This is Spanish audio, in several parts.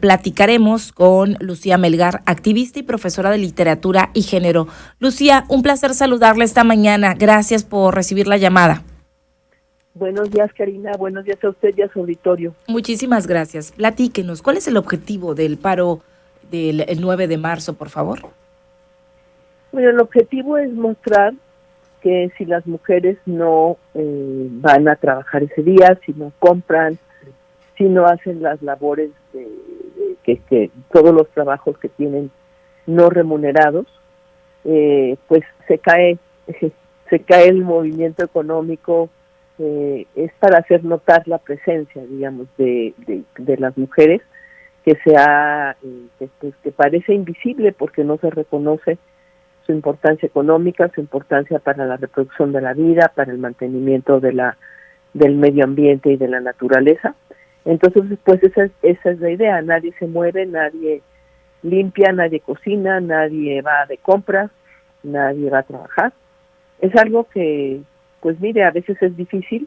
Platicaremos con Lucía Melgar, activista y profesora de literatura y género. Lucía, un placer saludarla esta mañana. Gracias por recibir la llamada. Buenos días, Karina. Buenos días a usted y a su auditorio. Muchísimas gracias. Platíquenos, ¿cuál es el objetivo del paro del 9 de marzo, por favor? Bueno, el objetivo es mostrar que si las mujeres no van a trabajar ese día, si no compran, si no hacen las labores que todos los trabajos que tienen no remunerados, pues se cae el movimiento económico. Es para hacer notar la presencia, digamos, de las mujeres, que que parece invisible porque no se reconoce su importancia económica, su importancia para la reproducción de la vida, para el mantenimiento del medio ambiente y de la naturaleza. Entonces, pues esa es la idea. Nadie se mueve, nadie limpia, nadie cocina, nadie va de compras, nadie va a trabajar. Es algo que, pues mire, a veces es difícil,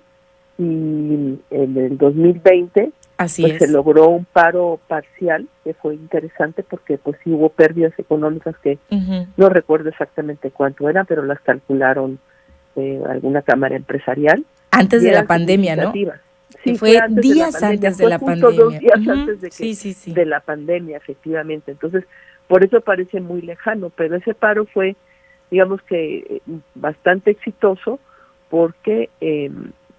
y en el 2020 se logró un paro parcial que fue interesante porque pues sí hubo pérdidas económicas que no recuerdo exactamente cuánto eran, pero las calcularon alguna cámara empresarial. Antes de la pandemia, ¿no? Sí, fue días antes de la pandemia. 2 días antes de la pandemia, efectivamente. Entonces, por eso parece muy lejano, pero ese paro fue, digamos que, bastante exitoso porque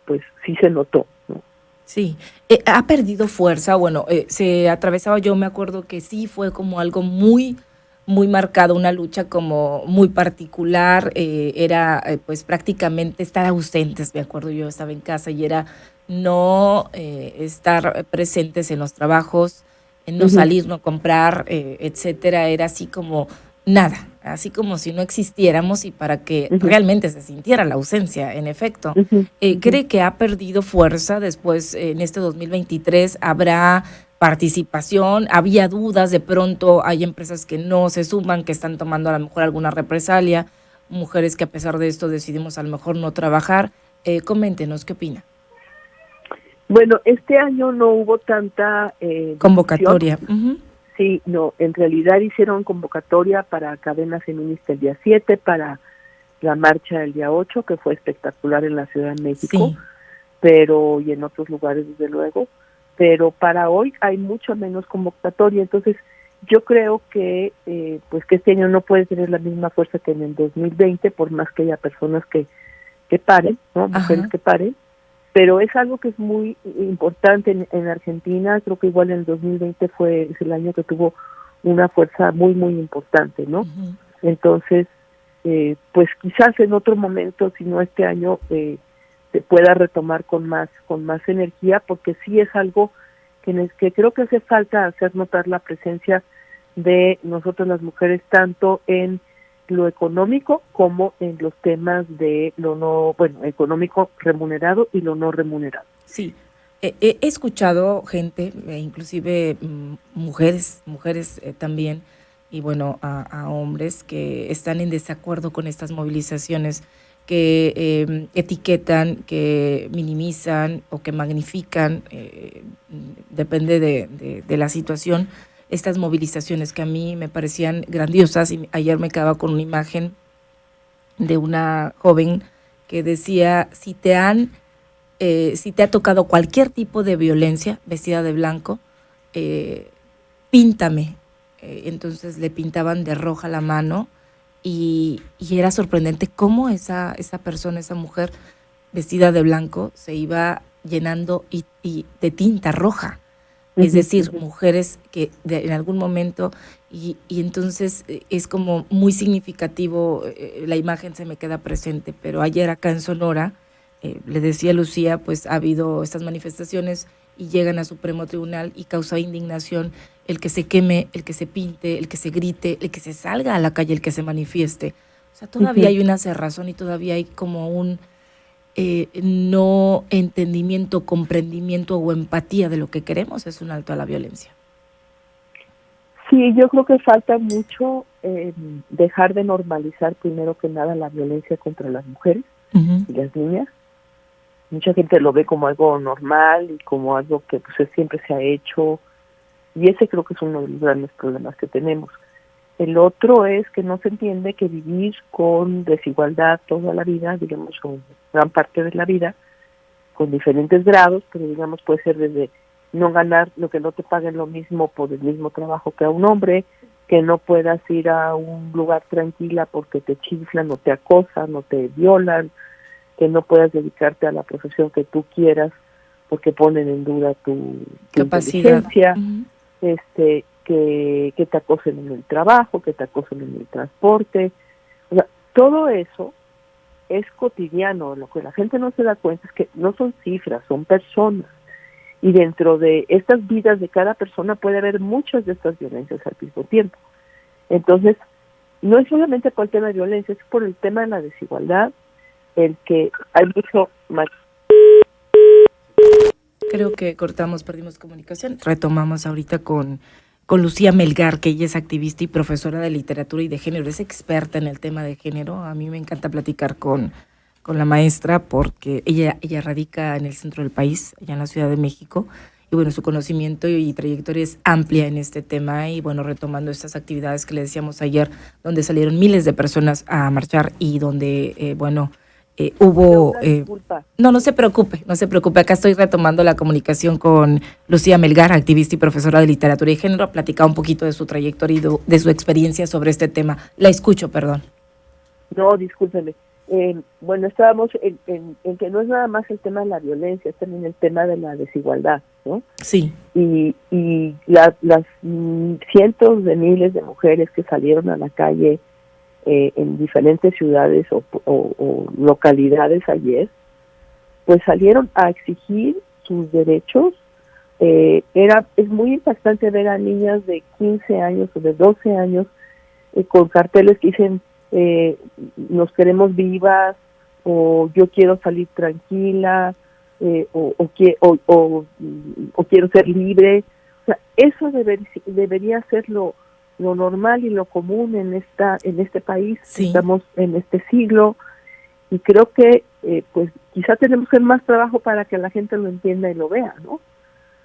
pues sí se notó, ¿no? Sí, ha perdido fuerza. Bueno, se atravesaba, yo me acuerdo que sí fue como algo muy marcado, una lucha como muy particular. Era pues prácticamente estar ausentes. Me acuerdo, yo estaba en casa y era no estar presentes en los trabajos, no salir, no comprar, etcétera. Era así como nada, así como si no existiéramos, y para que realmente se sintiera la ausencia, en efecto. ¿Cree que ha perdido fuerza después en este 2023? ¿Habrá participación? ¿Había dudas? De pronto hay empresas que no se suman, que están tomando a lo mejor alguna represalia, mujeres que a pesar de esto decidimos a lo mejor no trabajar. Coméntenos, ¿qué opina? Bueno, este año no hubo tanta convocatoria. Sí, no, en realidad hicieron convocatoria para cadena feminista el día 7, para la marcha el día 8, que fue espectacular en la Ciudad de México, pero y en otros lugares desde luego, pero para hoy hay mucho menos convocatoria. Entonces yo creo que pues que este año no puede tener la misma fuerza que en el 2020, por más que haya personas que paren, ¿no? Mujeres que paren, pero es algo que es muy importante en Argentina. Creo que igual en el 2020 es el año que tuvo una fuerza muy, muy importante, ¿no? Entonces, pues quizás en otro momento, si no este año, se pueda retomar con más energía, porque sí es algo que creo que hace falta hacer notar la presencia de nosotros las mujeres, tanto en lo económico como en los temas de lo no, económico remunerado y lo no remunerado. Sí, he escuchado gente, inclusive mujeres también, y bueno, a hombres que están en desacuerdo con estas movilizaciones, que etiquetan, que minimizan o que magnifican, depende de la situación, estas movilizaciones que a mí me parecían grandiosas. Y ayer me quedaba con una imagen de una joven que decía: si te ha tocado cualquier tipo de violencia, vestida de blanco, píntame. Entonces le pintaban de roja la mano, y era sorprendente cómo esa persona, esa mujer vestida de blanco, se iba llenando y de tinta roja. Es decir, mujeres que en algún momento, y entonces es como muy significativo, la imagen se me queda presente. Pero ayer acá en Sonora, le decía a Lucía, pues ha habido estas manifestaciones y llegan a Supremo Tribunal y causa indignación el que se queme, el que se pinte, el que se grite, el que se salga a la calle, el que se manifieste. O sea, todavía hay una cerrazón y todavía hay como un no entendimiento, comprendimiento o empatía de lo que queremos. Es un alto a la violencia. Sí, yo creo que falta mucho dejar de normalizar, primero que nada, la violencia contra las mujeres y las niñas. Mucha gente lo ve como algo normal y como algo que pues siempre se ha hecho, Y ese creo que es uno de los grandes problemas que tenemos. El otro es que no se entiende que vivir con desigualdad toda la vida, digamos, con gran parte de la vida, con diferentes grados, pero digamos puede ser desde no ganar, lo que no te paguen lo mismo por el mismo trabajo que a un hombre, que no puedas ir a un lugar tranquila porque te chiflan o te acosan o te violan, que no puedas dedicarte a la profesión que tú quieras porque ponen en duda tu capacidad. inteligencia, que te acosen en el trabajo, que te acosen en el transporte. O sea, todo eso es cotidiano. Lo que la gente no se da cuenta es que no son cifras, son personas. Y dentro de estas vidas de cada persona puede haber muchas de estas violencias al mismo tiempo. Entonces, no es solamente por el tema de violencia, es por el tema de la desigualdad, el que hay mucho más. Creo que perdimos comunicación. Retomamos ahorita con Lucía Melgar, que ella es activista y profesora de literatura y de género, es experta en el tema de género. A mí me encanta platicar con la maestra porque ella radica en el centro del país, allá en la Ciudad de México, y bueno, su conocimiento y trayectoria es amplia en este tema y bueno, retomando estas actividades que le decíamos ayer, donde salieron miles de personas a marchar y donde, hubo... No se preocupe, acá estoy retomando la comunicación con Lucía Melgar, activista y profesora de literatura y género, a platicar un poquito de su trayectoria y de su experiencia sobre este tema. La escucho, perdón. No, discúlpeme. Bueno, estábamos en que no es nada más el tema de la violencia, es también el tema de la desigualdad, ¿no? Sí. Y las cientos de miles de mujeres que salieron a la calle en diferentes ciudades o localidades ayer, pues salieron a exigir sus derechos. Es muy impactante ver a niñas de 15 años o de 12 años con carteles que dicen nos queremos vivas, o yo quiero salir tranquila, o quiero ser libre. O sea, eso debería ser lo normal y lo común en este país. Sí. Estamos en este siglo y creo que pues quizá tenemos que hacer más trabajo para que la gente lo entienda y lo vea, ¿no?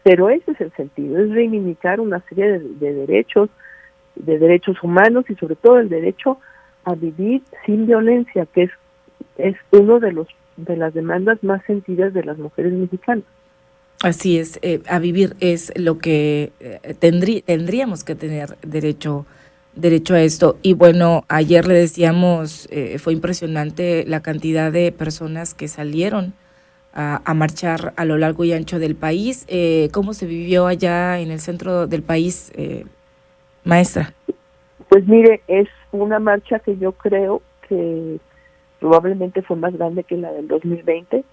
Pero ese es el sentido, es reivindicar una serie de derechos humanos y sobre todo el derecho a vivir sin violencia, que es uno de las demandas más sentidas de las mujeres mexicanas. Así es, a vivir es lo que tendríamos que tener derecho a esto. Y bueno, ayer le decíamos, fue impresionante la cantidad de personas que salieron a marchar a lo largo y ancho del país. ¿Cómo se vivió allá en el centro del país, maestra? Pues mire, es una marcha que yo creo que probablemente fue más grande que la del 2020.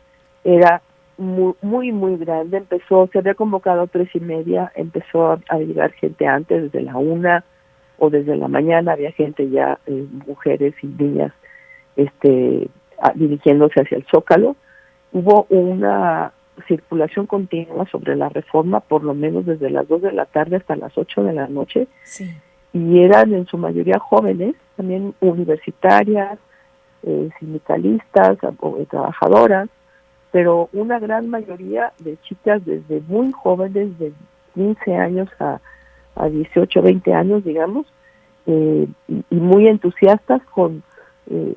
Era muy, muy grande. Se había convocado a 3:30, empezó a llegar gente antes, desde la 1 o desde la mañana, había gente ya, mujeres y niñas, dirigiéndose hacia el Zócalo. Hubo una circulación continua sobre la Reforma, por lo menos desde las 2 de la tarde hasta las 8 de la noche. Sí. Y eran en su mayoría jóvenes, también universitarias, sindicalistas o trabajadoras, pero una gran mayoría de chicas desde muy jóvenes, de 15 años a 18, 20 años, digamos, y muy entusiastas, con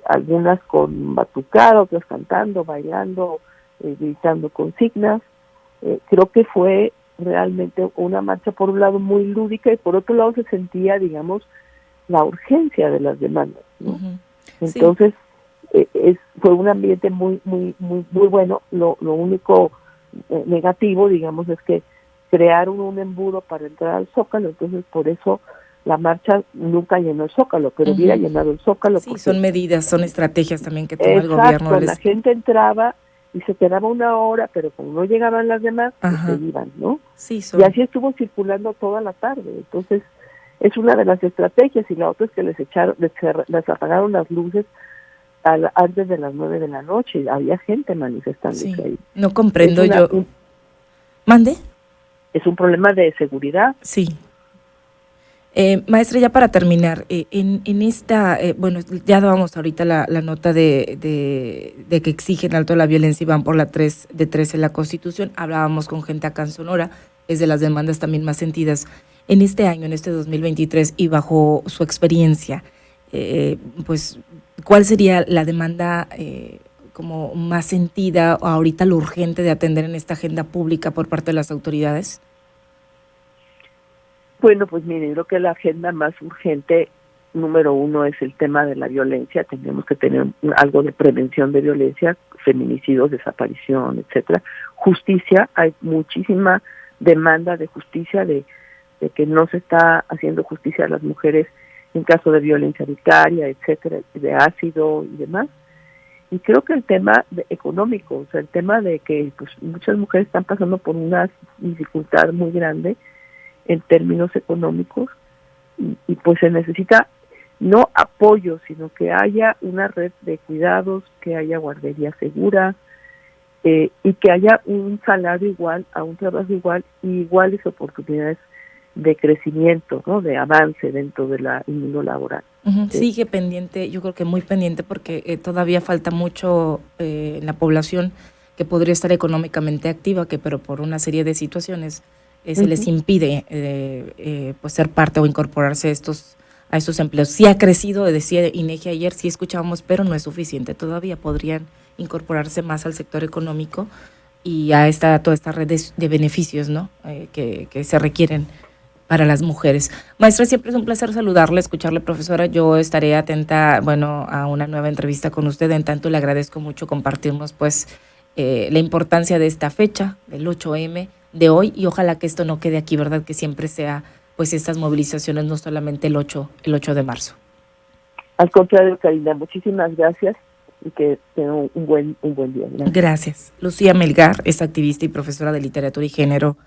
algunas con batucada, otras cantando, bailando, gritando consignas. Creo que fue realmente una marcha, por un lado muy lúdica, y por otro lado se sentía, digamos, la urgencia de las demandas, ¿no? Uh-huh. Entonces, sí. Fue un ambiente muy, muy, muy, muy bueno. Lo único negativo, digamos, es que crearon un embudo para entrar al Zócalo, entonces por eso la marcha nunca llenó el Zócalo, pero uh-huh. hubiera llenado el Zócalo. Sí, son medidas, son estrategias también que toma el gobierno. La gente entraba y se quedaba 1 hora, pero como no llegaban las demás, pues se iban, ¿no? Sí, y así estuvo circulando toda la tarde. Entonces, es una de las estrategias, y la otra es que les apagaron las luces antes de las 9 de la noche. Había gente manifestándose ahí. No comprendo ¿Mande? Es un problema de seguridad. Sí. Maestra, ya para terminar, en esta, bueno, ya dábamos ahorita la nota de que exigen alto la violencia y van por la 3 en la Constitución. Hablábamos con gente acá en Sonora, es de las demandas también más sentidas. En este año, en este 2023, y bajo su experiencia, pues, ¿cuál sería la demanda como más sentida o ahorita lo urgente de atender en esta agenda pública por parte de las autoridades? Bueno, pues mire, creo que la agenda más urgente, número uno, es el tema de la violencia. Tenemos que tener algo de prevención de violencia, feminicidios, desaparición, etcétera. Justicia, hay muchísima demanda de justicia, de que no se está haciendo justicia a las mujeres en caso de violencia vicaria, etcétera, de ácido y demás. Y creo que el tema económico, o sea, el tema de que pues muchas mujeres están pasando por una dificultad muy grande en términos económicos y pues se necesita no apoyo, sino que haya una red de cuidados, que haya guardería segura y que haya un salario igual a un trabajo igual y iguales oportunidades de crecimiento, ¿no? De avance dentro del mundo laboral. Sigue pendiente, yo creo que muy pendiente porque todavía falta mucho en la población que podría estar económicamente activa, pero por una serie de situaciones se les impide pues ser parte o incorporarse a estos empleos. Sí ha crecido, decía INEGI ayer, sí escuchábamos, pero no es suficiente. Todavía podrían incorporarse más al sector económico y a toda esta red de beneficios, ¿no? Que se requieren para las mujeres. Maestra, siempre es un placer saludarle, escucharle, profesora. Yo estaré atenta, bueno, a una nueva entrevista con usted. En tanto, le agradezco mucho compartirnos, pues, la importancia de esta fecha, del 8M de hoy, y ojalá que esto no quede aquí, ¿verdad? Que siempre sea, pues, estas movilizaciones, no solamente el 8 de marzo. Al contrario, Karina, muchísimas gracias y que tenga un buen día. Gracias. Lucía Melgar es activista y profesora de literatura y género